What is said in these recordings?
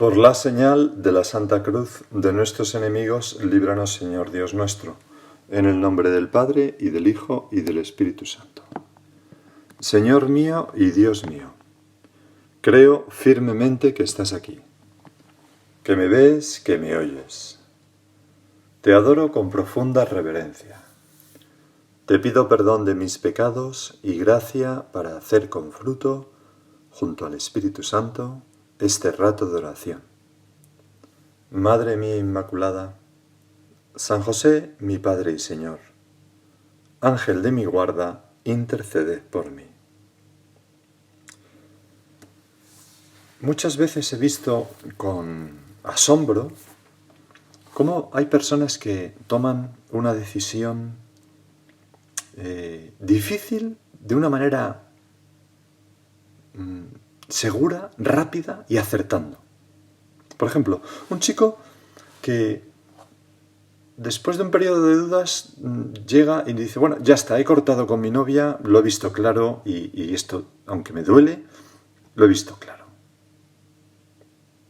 Por la señal de la Santa Cruz de nuestros enemigos, líbranos, Señor Dios nuestro, en el nombre del Padre, y del Hijo, y del Espíritu Santo. Señor mío y Dios mío, creo firmemente que estás aquí, que me ves, que me oyes. Te adoro con profunda reverencia. Te pido perdón de mis pecados y gracia para hacer con fruto, junto al Espíritu Santo, este rato de oración. Madre mía Inmaculada, San José, mi Padre y Señor, Ángel de mi guarda, interceded por mí. Muchas veces he visto con asombro cómo hay personas que toman una decisión difícil de una manera segura, rápida y acertando. Por ejemplo, un chico que después de un periodo de dudas llega y dice, bueno, ya está, he cortado con mi novia, lo he visto claro y esto, aunque me duele, lo he visto claro.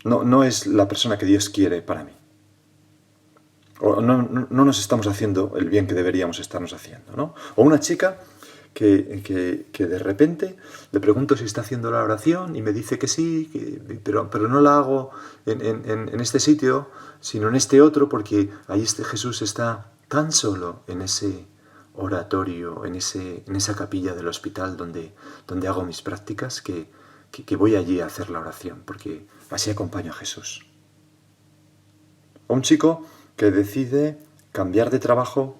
No es la persona que Dios quiere para mí. O no nos estamos haciendo el bien que deberíamos estarnos haciendo, ¿no? O una chica que de repente le pregunto si está haciendo la oración y me dice que sí, pero no la hago en este sitio, sino en este otro, porque ahí Jesús está tan solo en ese oratorio, en esa capilla del hospital donde hago mis prácticas, que voy allí a hacer la oración, porque así acompaño a Jesús. O un chico que decide cambiar de trabajo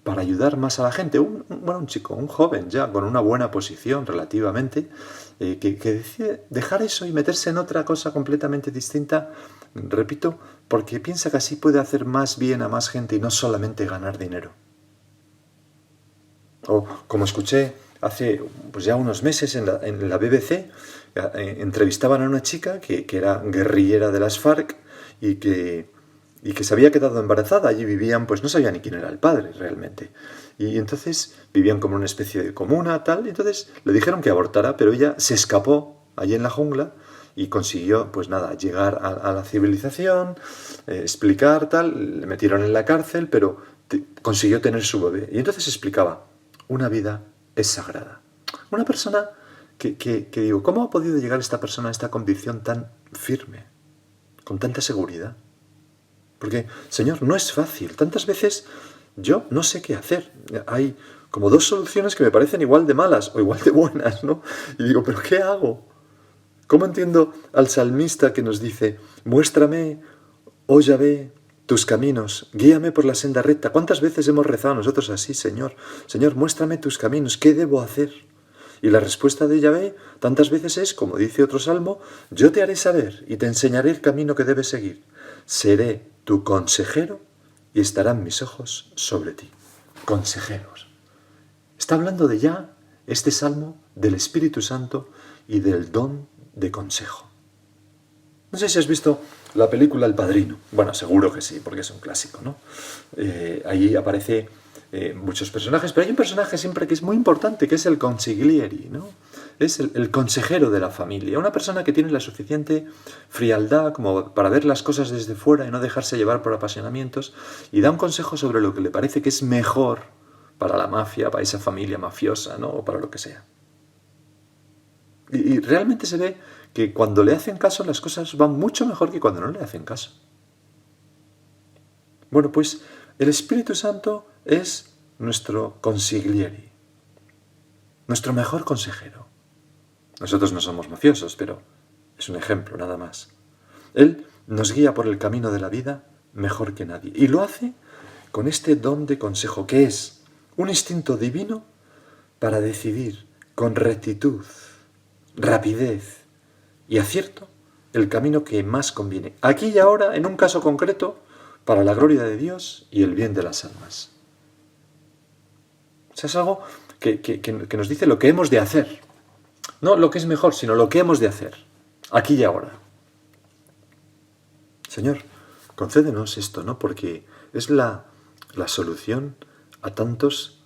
para ayudar más a la gente, un joven ya con una buena posición relativamente, que decide dejar eso y meterse en otra cosa completamente distinta, repito, porque piensa que así puede hacer más bien a más gente y no solamente ganar dinero. O como escuché hace ya unos meses en la BBC, entrevistaban a una chica que era guerrillera de las FARC y que se había quedado embarazada. Allí vivían, pues no sabía ni quién era el padre realmente. Y entonces vivían como una especie de comuna, tal, y entonces le dijeron que abortara, pero ella se escapó allí en la jungla y consiguió, pues nada, llegar a la civilización, explicar, tal, le metieron en la cárcel, pero consiguió tener su bebé. Y entonces explicaba, una vida es sagrada. Una persona que digo, ¿cómo ha podido llegar esta persona a esta convicción tan firme, con tanta seguridad? Porque, Señor, no es fácil. Tantas veces yo no sé qué hacer. Hay como dos soluciones que me parecen igual de malas o igual de buenas, ¿no? Y digo, ¿pero qué hago? ¿Cómo entiendo al salmista que nos dice, muéstrame, oh Yahvé, tus caminos, guíame por la senda recta? ¿Cuántas veces hemos rezado nosotros así, Señor? Señor, muéstrame tus caminos, ¿qué debo hacer? Y la respuesta de Yahvé tantas veces es, como dice otro salmo, yo te haré saber y te enseñaré el camino que debes seguir. Seré tu consejero y estarán mis ojos sobre ti. Consejeros. Está hablando de ya este salmo del Espíritu Santo y del don de consejo. No sé si has visto la película El Padrino. Bueno, seguro que sí, porque es un clásico, ¿no? Allí aparece muchos personajes, pero hay un personaje siempre que es muy importante, que es el consigliere, ¿no? Es el consejero de la familia, una persona que tiene la suficiente frialdad como para ver las cosas desde fuera y no dejarse llevar por apasionamientos, y da un consejo sobre lo que le parece que es mejor para la mafia, para esa familia mafiosa, ¿no? O para lo que sea. Y realmente se ve que cuando le hacen caso las cosas van mucho mejor que cuando no le hacen caso. Bueno, pues el Espíritu Santo es nuestro consigliere, nuestro mejor consejero. Nosotros no somos mafiosos, pero es un ejemplo nada más. Él nos guía por el camino de la vida mejor que nadie. Y lo hace con este don de consejo, que es un instinto divino para decidir con rectitud, rapidez y acierto el camino que más conviene. Aquí y ahora, en un caso concreto, para la gloria de Dios y el bien de las almas. O sea, es algo que nos dice lo que hemos de hacer. No lo que es mejor, sino lo que hemos de hacer. Aquí y ahora. Señor, concédenos esto, ¿no? Porque es la solución a tantas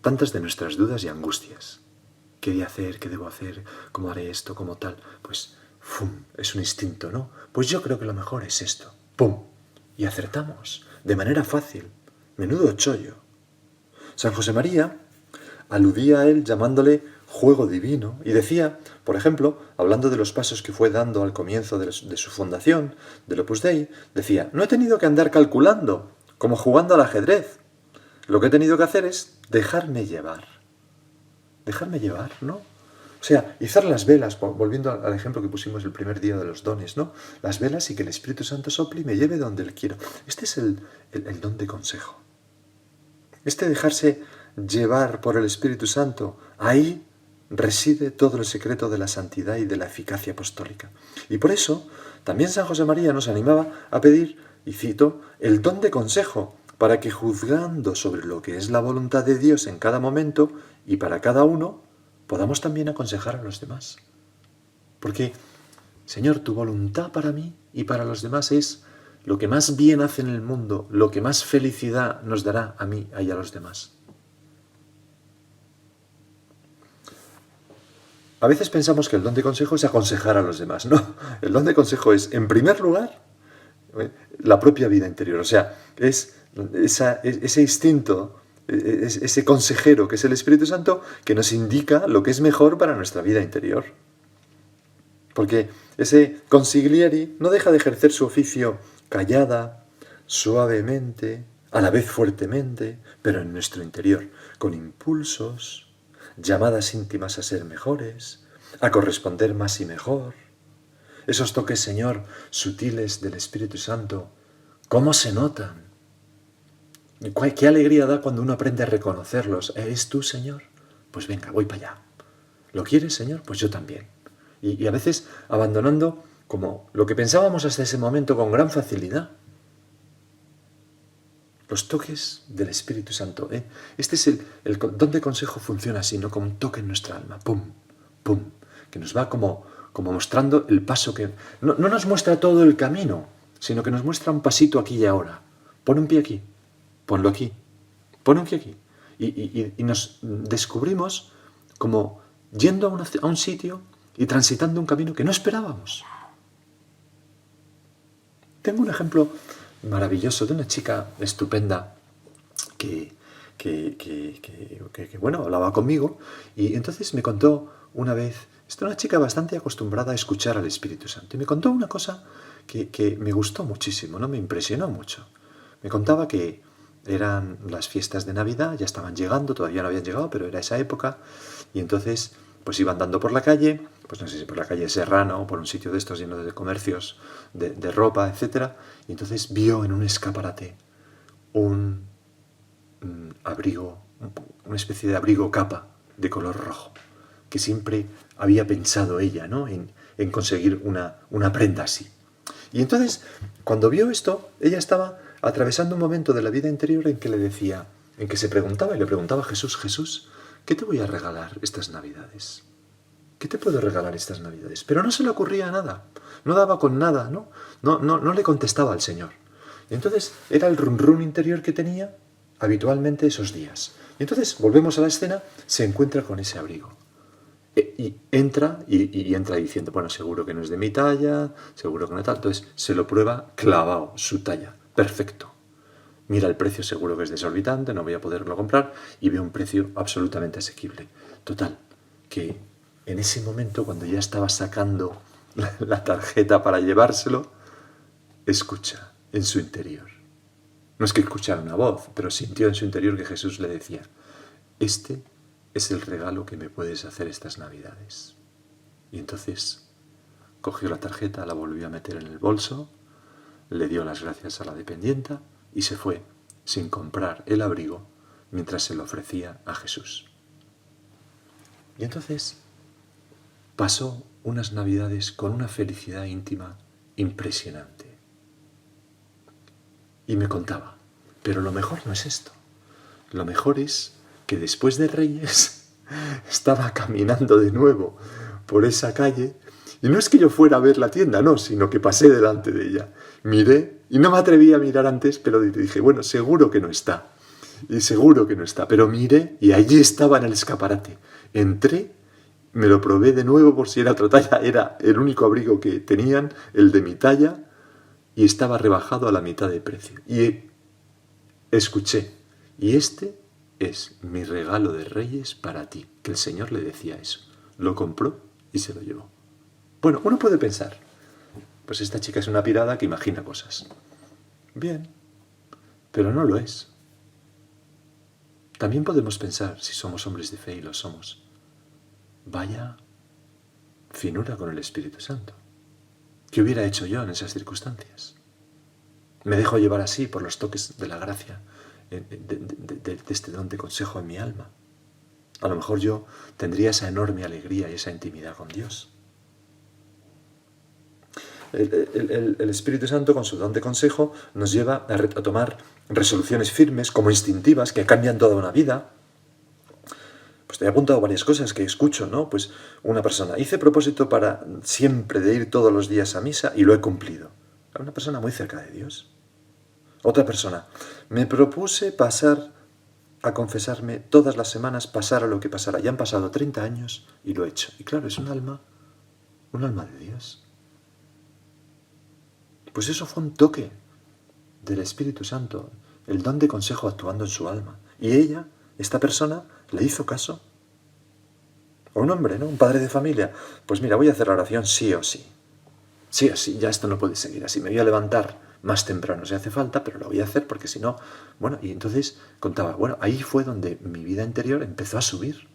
de nuestras dudas y angustias. ¿Qué he de hacer? ¿Qué debo hacer? ¿Cómo haré esto? ¿Cómo tal? Pues ¡Fum! Es un instinto, ¿no? Pues yo creo que lo mejor es esto. ¡Pum! Y acertamos, de manera fácil. Menudo chollo. San José María aludía a él llamándole juego divino y decía, por ejemplo, hablando de los pasos que fue dando al comienzo de su fundación, del Opus Dei, decía, no he tenido que andar calculando, como jugando al ajedrez. Lo que he tenido que hacer es dejarme llevar. Dejarme llevar, ¿no? O sea, izar las velas, volviendo al ejemplo que pusimos el primer día de los dones, ¿no? Las velas y que el Espíritu Santo sople y me lleve donde Él quiero. Este es el don de consejo. Este dejarse llevar por el Espíritu Santo, ahí reside todo el secreto de la santidad y de la eficacia apostólica. Y por eso, también San José María nos animaba a pedir, y cito, el don de consejo, para que juzgando sobre lo que es la voluntad de Dios en cada momento y para cada uno, podamos también aconsejar a los demás. Porque, Señor, tu voluntad para mí y para los demás es lo que más bien hace en el mundo, lo que más felicidad nos dará a mí y a los demás. A veces pensamos que el don de consejo es aconsejar a los demás. No, el don de consejo es, en primer lugar, la propia vida interior. O sea, es ese instinto, ese consejero que es el Espíritu Santo que nos indica lo que es mejor para nuestra vida interior. Porque ese consigliere no deja de ejercer su oficio callada, suavemente, a la vez fuertemente, pero en nuestro interior, con impulsos, llamadas íntimas a ser mejores, a corresponder más y mejor. Esos toques, Señor, sutiles del Espíritu Santo, ¿cómo se notan? Qué alegría da cuando uno aprende a reconocerlos. ¿Eres tú, Señor? Pues venga, voy para allá. ¿Lo quieres, Señor? Pues yo también. Y a veces abandonando como lo que pensábamos hasta ese momento con gran facilidad. Los toques del Espíritu Santo. Este es el don de consejo, funciona así, ¿no? Como un toque en nuestra alma. ¡Pum! ¡Pum! Que nos va como mostrando el paso que... No nos muestra todo el camino, sino que nos muestra un pasito aquí y ahora. Pon un pie aquí, ponlo aquí, pon un pie aquí. Y nos descubrimos como yendo a un sitio y transitando un camino que no esperábamos. Tengo un ejemplo maravilloso de una chica estupenda que bueno, hablaba conmigo y entonces me contó una vez, esta es una chica bastante acostumbrada a escuchar al Espíritu Santo, y me contó una cosa que me gustó muchísimo, ¿no? Me impresionó mucho. Me contaba que eran las fiestas de Navidad, ya estaban llegando, todavía no habían llegado, pero era esa época, y entonces pues iba andando por la calle, pues no sé si por la calle Serrano o por un sitio de estos lleno de comercios de ropa, etc. Y entonces vio en un escaparate un abrigo, una especie de abrigo capa de color rojo, que siempre había pensado ella, ¿no? en conseguir una prenda así. Y entonces, cuando vio esto, ella estaba atravesando un momento de la vida interior en que le decía, en que se preguntaba y le preguntaba a Jesús, Jesús, ¿qué te voy a regalar estas Navidades? ¿Qué te puedo regalar estas Navidades? Pero no se le ocurría nada, no daba con nada, no le contestaba al Señor. Y entonces era el run interior que tenía habitualmente esos días. Y entonces, volvemos a la escena, se encuentra con ese abrigo. Y entra diciendo, bueno, seguro que no es de mi talla, seguro que no es tal. Entonces se lo prueba clavado, su talla, perfecto. Mira el precio, seguro que es desorbitante, no voy a poderlo comprar, y ve un precio absolutamente asequible. Total, que en ese momento, cuando ya estaba sacando la tarjeta para llevárselo, escucha en su interior. No es que escuchara una voz, pero sintió en su interior que Jesús le decía, este es el regalo que me puedes hacer estas Navidades. Y entonces cogió la tarjeta, la volvió a meter en el bolso, le dio las gracias a la dependienta y se fue sin comprar el abrigo mientras se lo ofrecía a Jesús. Y entonces pasó unas Navidades con una felicidad íntima impresionante. Y me contaba, pero lo mejor no es esto. Lo mejor es que después de Reyes estaba caminando de nuevo por esa calle, y no es que yo fuera a ver la tienda, no, sino que pasé delante de ella. Miré, y no me atreví a mirar antes, pero dije, bueno, seguro que no está, y seguro que no está, pero miré, y allí estaba en el escaparate. Entré Me lo probé de nuevo por si era otra talla. Era el único abrigo que tenían, el de mi talla, y estaba rebajado a la mitad de precio. Y escuché, y este es mi regalo de Reyes para ti, que el Señor le decía eso. Lo compró y se lo llevó. Bueno, uno puede pensar, pues esta chica es una pirada que imagina cosas. Bien, pero no lo es. También podemos pensar, si somos hombres de fe y lo somos, vaya finura con el Espíritu Santo. ¿Qué hubiera hecho yo en esas circunstancias? Me dejo llevar así por los toques de la gracia, de este don de consejo en mi alma. A lo mejor yo tendría esa enorme alegría y esa intimidad con Dios. El Espíritu Santo, con su don de consejo, nos lleva a tomar resoluciones firmes, como instintivas, que cambian toda una vida. Pues te he apuntado varias cosas que escucho, ¿no? Pues una persona, hice propósito para siempre de ir todos los días a misa y lo he cumplido. Una persona muy cerca de Dios. Otra persona, me propuse pasar a confesarme todas las semanas, pasara lo que pasara. Ya han pasado 30 años y lo he hecho. Y claro, es un alma de Dios. Pues eso fue un toque del Espíritu Santo, el don de consejo actuando en su alma. Y ella, esta persona, le hizo caso. O un hombre, ¿no? Un padre de familia. Pues mira, voy a hacer la oración sí o sí. Sí o sí, ya esto no puede seguir así. Me voy a levantar más temprano si hace falta, pero lo voy a hacer porque si no... Bueno, y entonces contaba, bueno, ahí fue donde mi vida interior empezó a subir.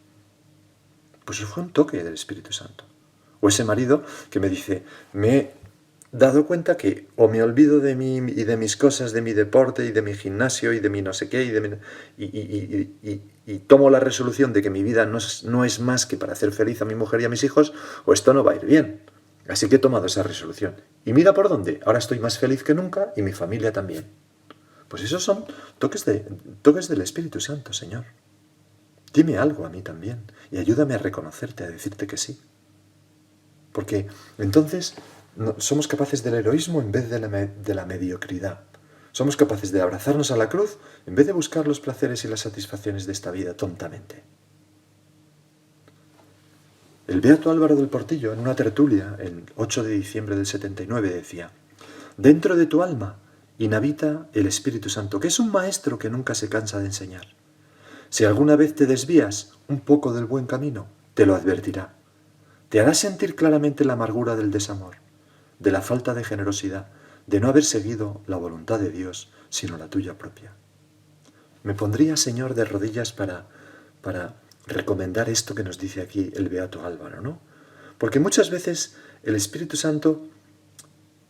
Pues eso fue un toque del Espíritu Santo. O ese marido que me dice, me he dado cuenta que o me olvido de mí y de mis cosas, de mi deporte y de mi gimnasio y de mi no sé qué y tomo la resolución de que mi vida no es más que para hacer feliz a mi mujer y a mis hijos, o esto no va a ir bien. Así que he tomado esa resolución. Y mira por dónde. Ahora estoy más feliz que nunca y mi familia también. Pues esos son toques del Espíritu Santo, Señor. Dime algo a mí también y ayúdame a reconocerte, a decirte que sí. Porque entonces somos capaces del heroísmo en vez de la mediocridad. Somos capaces de abrazarnos a la cruz en vez de buscar los placeres y las satisfacciones de esta vida tontamente. El beato Álvaro del Portillo, en una tertulia, el 8 de diciembre del 79, decía, dentro de tu alma inhabita el Espíritu Santo, que es un maestro que nunca se cansa de enseñar. Si alguna vez te desvías un poco del buen camino, te lo advertirá. Te hará sentir claramente la amargura del desamor, de la falta de generosidad, de no haber seguido la voluntad de Dios, sino la tuya propia. Me pondría, Señor, de rodillas para recomendar esto que nos dice aquí el beato Álvaro, ¿no? Porque muchas veces el Espíritu Santo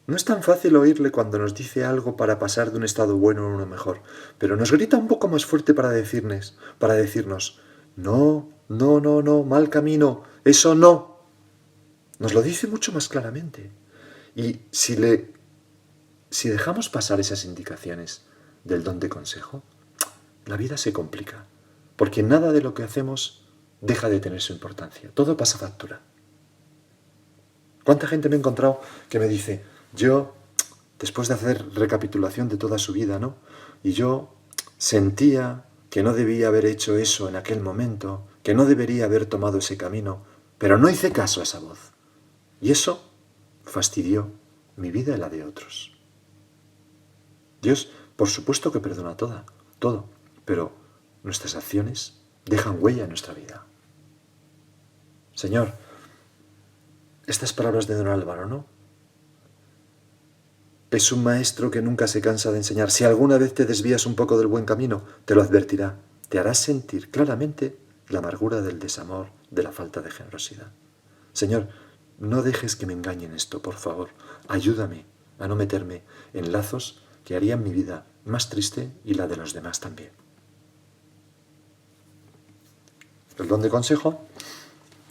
no es tan fácil oírle cuando nos dice algo para pasar de un estado bueno a uno mejor, pero nos grita un poco más fuerte para decirnos, no, mal camino, eso no. Nos lo dice mucho más claramente. Y si dejamos pasar esas indicaciones del don de consejo, la vida se complica, porque nada de lo que hacemos deja de tener su importancia. Todo pasa factura. ¿Cuánta gente me he encontrado que me dice, yo, después de hacer recapitulación de toda su vida, ¿no? Y yo sentía que no debía haber hecho eso en aquel momento, que no debería haber tomado ese camino, pero no hice caso a esa voz. Y eso fastidió mi vida y la de otros. Dios, por supuesto que perdona todo, pero nuestras acciones dejan huella en nuestra vida. Señor, estas palabras de don Álvaro, ¿no? Es un maestro que nunca se cansa de enseñar. Si alguna vez te desvías un poco del buen camino, te lo advertirá. Te hará sentir claramente la amargura del desamor, de la falta de generosidad. Señor, no dejes que me engañen esto, por favor. Ayúdame a no meterme en lazos que harían mi vida más triste y la de los demás también. El don de consejo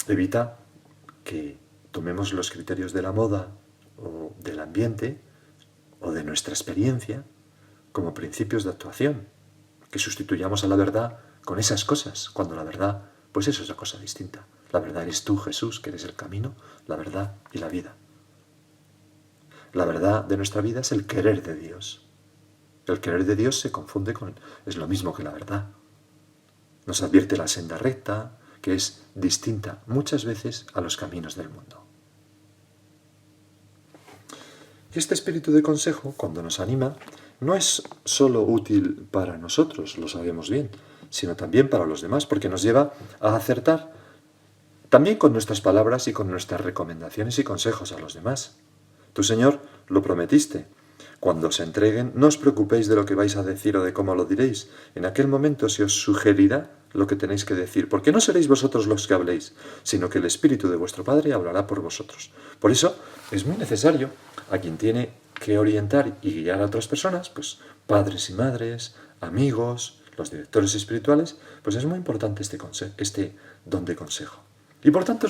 evita que tomemos los criterios de la moda o del ambiente o de nuestra experiencia como principios de actuación, que sustituyamos a la verdad con esas cosas, cuando la verdad, pues eso es una cosa distinta. La verdad eres tú, Jesús, que eres el camino, la verdad y la vida. La verdad de nuestra vida es el querer de Dios. El querer de Dios se confunde es lo mismo que la verdad. Nos advierte la senda recta, que es distinta muchas veces a los caminos del mundo. Y este espíritu de consejo, cuando nos anima, no es solo útil para nosotros, lo sabemos bien, sino también para los demás, porque nos lleva a acertar también con nuestras palabras y con nuestras recomendaciones y consejos a los demás. Tú, Señor, lo prometiste. Cuando os entreguen, no os preocupéis de lo que vais a decir o de cómo lo diréis. En aquel momento se os sugerirá lo que tenéis que decir, porque no seréis vosotros los que habléis, sino que el Espíritu de vuestro Padre hablará por vosotros. Por eso es muy necesario a quien tiene que orientar y guiar a otras personas, pues padres y madres, amigos, los directores espirituales, pues es muy importante este don de consejo. Y por tanto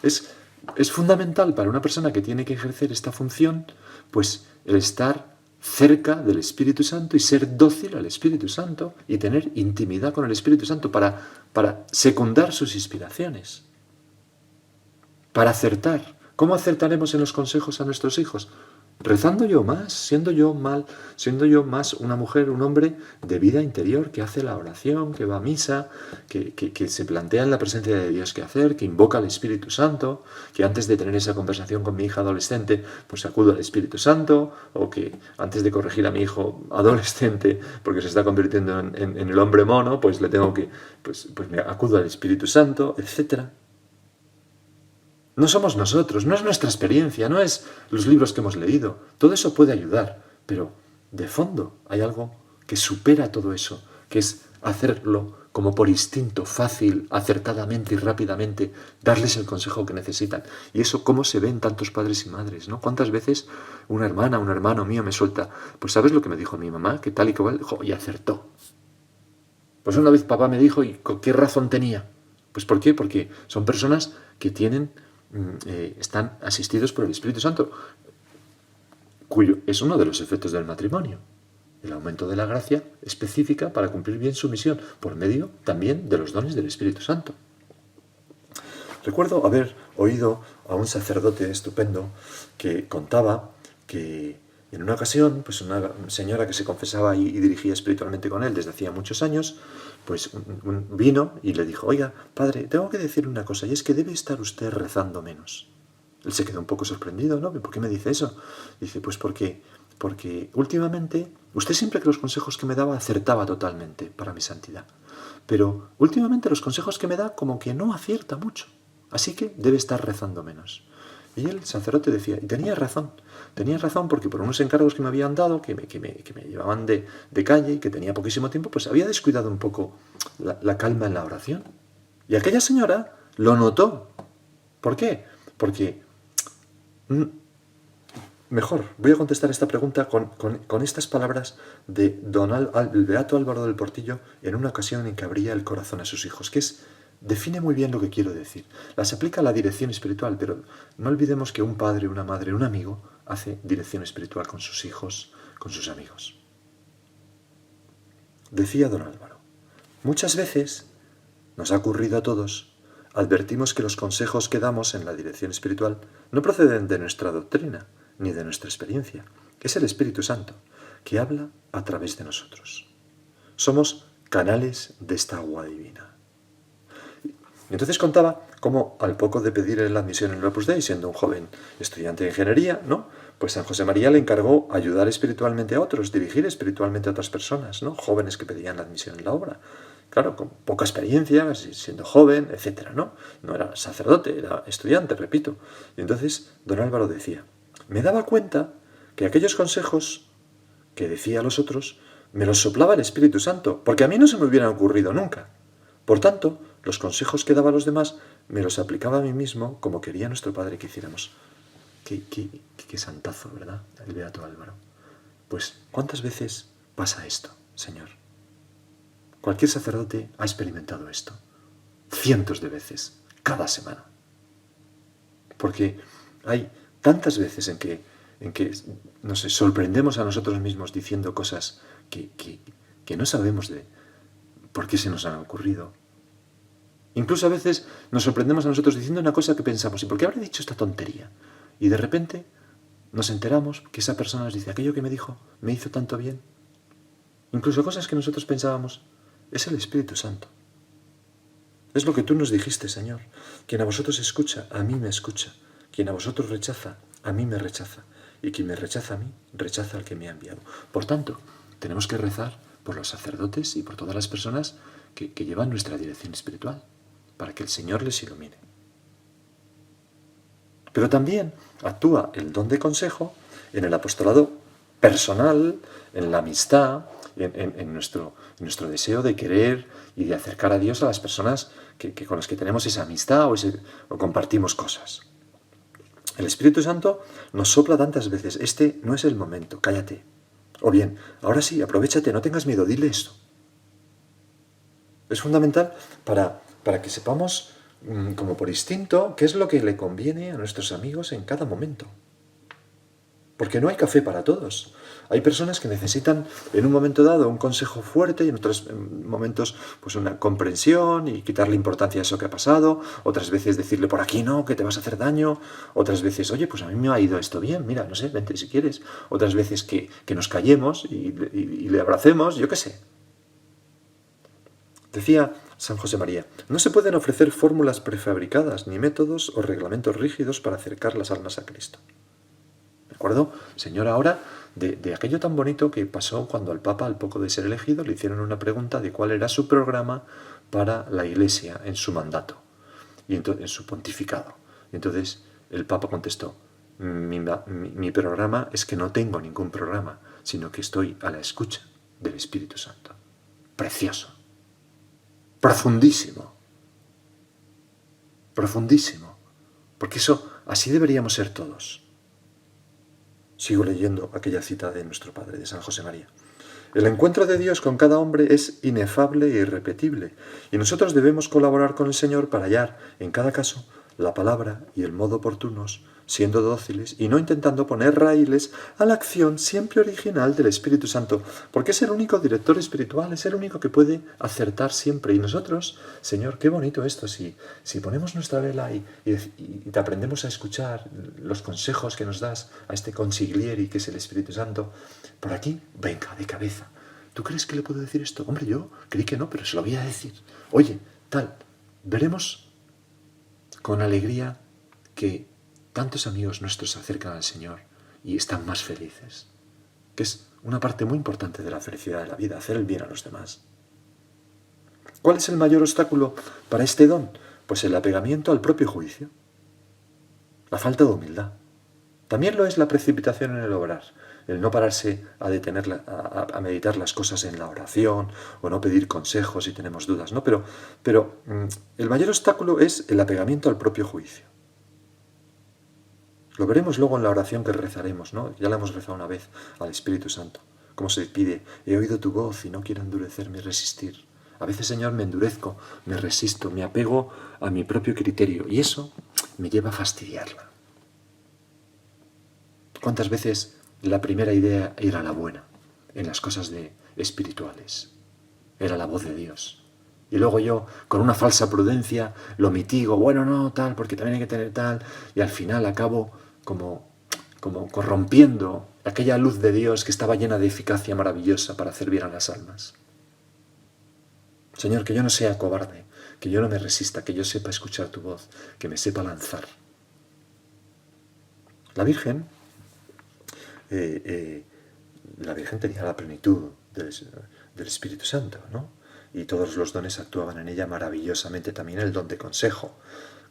es fundamental para una persona que tiene que ejercer esta función, pues el estar cerca del Espíritu Santo y ser dócil al Espíritu Santo y tener intimidad con el Espíritu Santo para secundar sus inspiraciones, para acertar. ¿Cómo acertaremos en los consejos a nuestros hijos? Rezando yo más, siendo yo más una mujer, un hombre de vida interior que hace la oración, que va a misa, que se plantea en la presencia de Dios qué hacer, que invoca al Espíritu Santo, que antes de tener esa conversación con mi hija adolescente, pues acudo al Espíritu Santo, o que antes de corregir a mi hijo adolescente, porque se está convirtiendo en el hombre mono, pues le tengo que, pues me acudo al Espíritu Santo, etcétera. No somos nosotros, no es nuestra experiencia, no es los libros que hemos leído. Todo eso puede ayudar, pero de fondo hay algo que supera todo eso, que es hacerlo como por instinto, fácil, acertadamente y rápidamente, darles el consejo que necesitan. Y eso cómo se ve en tantos padres y madres, ¿no? ¿Cuántas veces una hermana, un hermano mío me suelta, pues ¿sabes lo que me dijo mi mamá? Que tal y cual, y acertó. Pues una vez papá me dijo, ¿y con qué razón tenía? Pues ¿por qué? Porque son personas que están asistidos por el Espíritu Santo, cuyo es uno de los efectos del matrimonio, el aumento de la gracia específica para cumplir bien su misión, por medio también de los dones del Espíritu Santo. Recuerdo haber oído a un sacerdote estupendo que contaba que en una ocasión, pues una señora que se confesaba y dirigía espiritualmente con él desde hacía muchos años, pues vino y le dijo, oiga, padre, tengo que decirle una cosa, y es que debe estar usted rezando menos. Él se quedó un poco sorprendido, ¿no? ¿Por qué me dice eso? Dice, pues porque últimamente, usted siempre que los consejos que me daba acertaba totalmente para mi santidad, pero últimamente los consejos que me da como que no acierta mucho, así que debe estar rezando menos. Y el sacerdote decía, y tenía razón porque por unos encargos que me habían dado, que me llevaban de calle y que tenía poquísimo tiempo, pues había descuidado un poco la calma en la oración. Y aquella señora lo notó. ¿Por qué? Porque, mejor, voy a contestar esta pregunta con estas palabras de el beato Álvaro del Portillo en una ocasión en que abría el corazón a sus hijos, que define muy bien lo que quiero decir. Las aplica a la dirección espiritual, pero no olvidemos que un padre, una madre, un amigo hace dirección espiritual con sus hijos, con sus amigos. Decía don Álvaro, muchas veces nos ha ocurrido a todos, advertimos que los consejos que damos en la dirección espiritual no proceden de nuestra doctrina ni de nuestra experiencia. Es el Espíritu Santo que habla a través de nosotros. Somos canales de esta agua divina. Y entonces contaba cómo al poco de pedir la admisión en el Opus Dei, siendo un joven estudiante de ingeniería, ¿no? Pues San José María le encargó ayudar espiritualmente a otros, dirigir espiritualmente a otras personas, ¿no? Jóvenes que pedían la admisión en la obra. Claro, con poca experiencia, siendo joven, etcétera, ¿no? No era sacerdote, era estudiante, repito. Y entonces don Álvaro decía, me daba cuenta que aquellos consejos que decía a los otros me los soplaba el Espíritu Santo, porque a mí no se me hubieran ocurrido nunca. Por tanto, los consejos que daba a los demás me los aplicaba a mí mismo como quería nuestro Padre que hiciéramos. Qué santazo, ¿verdad? El beato Álvaro. Pues, ¿cuántas veces pasa esto, Señor? Cualquier sacerdote ha experimentado esto. Cientos de veces, cada semana. Porque hay tantas veces en que nos sorprendemos a nosotros mismos diciendo cosas que no sabemos de por qué se nos han ocurrido. Incluso a veces nos sorprendemos a nosotros diciendo una cosa que pensamos, ¿y por qué habré dicho esta tontería? Y de repente nos enteramos que esa persona nos dice, aquello que me dijo me hizo tanto bien. Incluso cosas que nosotros pensábamos, es el Espíritu Santo. Es lo que tú nos dijiste, Señor. Quien a vosotros escucha, a mí me escucha. Quien a vosotros rechaza, a mí me rechaza. Y quien me rechaza a mí, rechaza al que me ha enviado. Por tanto, tenemos que rezar por los sacerdotes y por todas las personas que llevan nuestra dirección espiritual, para que el Señor les ilumine. Pero también actúa el don de consejo en el apostolado personal, en la amistad, en nuestro deseo de querer y de acercar a Dios a las personas con las que tenemos esa amistad o compartimos cosas. El Espíritu Santo nos sopla tantas veces: este no es el momento, cállate. O bien, ahora sí, aprovéchate, no tengas miedo, dile esto. Es fundamental para que sepamos, como por instinto, qué es lo que le conviene a nuestros amigos en cada momento. Porque no hay café para todos. Hay personas que necesitan en un momento dado un consejo fuerte y en otros momentos pues una comprensión y quitarle importancia a eso que ha pasado. Otras veces decirle por aquí no, que te vas a hacer daño. Otras veces, oye, pues a mí me ha ido esto bien, mira, no sé, vente si quieres. Otras veces que nos callemos y le abracemos, yo qué sé. Decía San José María: no se pueden ofrecer fórmulas prefabricadas, ni métodos o reglamentos rígidos para acercar las almas a Cristo. ¿De acuerdo? Señor, ahora de aquello tan bonito que pasó cuando al Papa, al poco de ser elegido, le hicieron una pregunta de cuál era su programa para la Iglesia en su mandato, y en su pontificado. Y entonces el Papa contestó: mi programa es que no tengo ningún programa, sino que estoy a la escucha del Espíritu Santo. Precioso. Profundísimo. Profundísimo. Porque eso, así deberíamos ser todos. Sigo leyendo aquella cita de nuestro Padre, de San José María. El encuentro de Dios con cada hombre es inefable e irrepetible, y nosotros debemos colaborar con el Señor para hallar, en cada caso, la palabra y el modo oportunos, siendo dóciles y no intentando poner raíles a la acción siempre original del Espíritu Santo, porque es el único director espiritual, es el único que puede acertar siempre. Y nosotros, Señor, qué bonito esto, si ponemos nuestra vela y te aprendemos a escuchar los consejos que nos das a este consiglieri que es el Espíritu Santo, por aquí, venga, de cabeza. ¿Tú crees que le puedo decir esto? Hombre, yo creí que no, pero se lo voy a decir. Oye, tal, veremos con alegría que tantos amigos nuestros se acercan al Señor y están más felices, que es una parte muy importante de la felicidad de la vida, hacer el bien a los demás. ¿Cuál es el mayor obstáculo para este don? Pues el apegamiento al propio juicio, la falta de humildad. También lo es la precipitación en el obrar, el no pararse a detener, a meditar las cosas en la oración o no pedir consejos si tenemos dudas, ¿no? Pero el mayor obstáculo es el apegamiento al propio juicio. Lo veremos luego en la oración que rezaremos, ¿no? Ya la hemos rezado una vez al Espíritu Santo. Cómo se pide: he oído tu voz y no quiero endurecerme y resistir. A veces, Señor, me endurezco, me resisto, me apego a mi propio criterio y eso me lleva a fastidiarla. ¿Cuántas veces la primera idea era la buena en las cosas espirituales? Era la voz de Dios. Y luego yo, con una falsa prudencia, lo mitigo: bueno, no, tal, porque también hay que tener tal, y al final acabo como corrompiendo aquella luz de Dios que estaba llena de eficacia maravillosa para hacer bien a las almas. Señor, que yo no sea cobarde, que yo no me resista, que yo sepa escuchar tu voz, que me sepa lanzar. La Virgen tenía la plenitud del Espíritu Santo, ¿no? Y todos los dones actuaban en ella maravillosamente, también el don de consejo.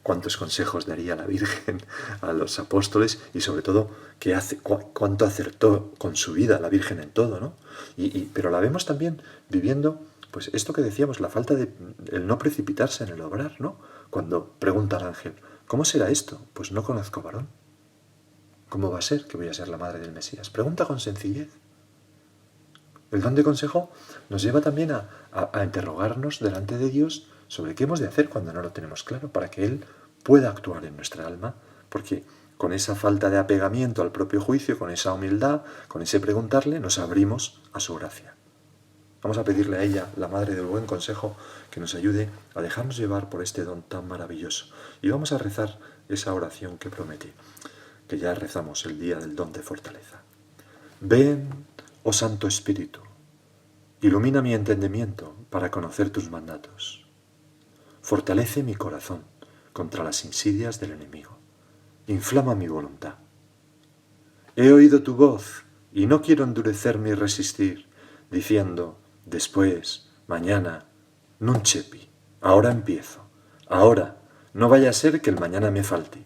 ¿Cuántos consejos daría la Virgen a los apóstoles? Y sobre todo, cuánto acertó con su vida la Virgen en todo, ¿no? Pero la vemos también viviendo, pues esto que decíamos, la falta de el no precipitarse en el obrar, ¿no? Cuando pregunta al ángel: ¿cómo será esto? Pues no conozco varón. ¿Cómo va a ser que voy a ser la madre del Mesías? Pregunta con sencillez. El don de consejo nos lleva también a interrogarnos delante de Dios sobre qué hemos de hacer cuando no lo tenemos claro, para que Él pueda actuar en nuestra alma, porque con esa falta de apegamiento al propio juicio, con esa humildad, con ese preguntarle, nos abrimos a su gracia. Vamos a pedirle a ella, la Madre del Buen Consejo, que nos ayude a dejarnos llevar por este don tan maravilloso. Y vamos a rezar esa oración que prometí, que ya rezamos el día del don de fortaleza. Ven, oh Santo Espíritu, ilumina mi entendimiento para conocer tus mandatos. Fortalece mi corazón contra las insidias del enemigo. Inflama mi voluntad. He oído tu voz y no quiero endurecerme y resistir, diciendo, después, mañana, nunchepi, ahora empiezo, ahora, no vaya a ser que el mañana me falte.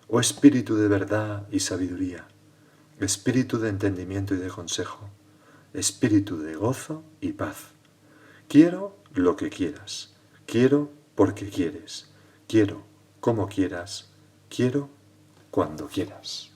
Oh espíritu de verdad y sabiduría, espíritu de entendimiento y de consejo, espíritu de gozo y paz. Quiero lo que quieras, quiero porque quieres, quiero como quieras, quiero cuando quieras.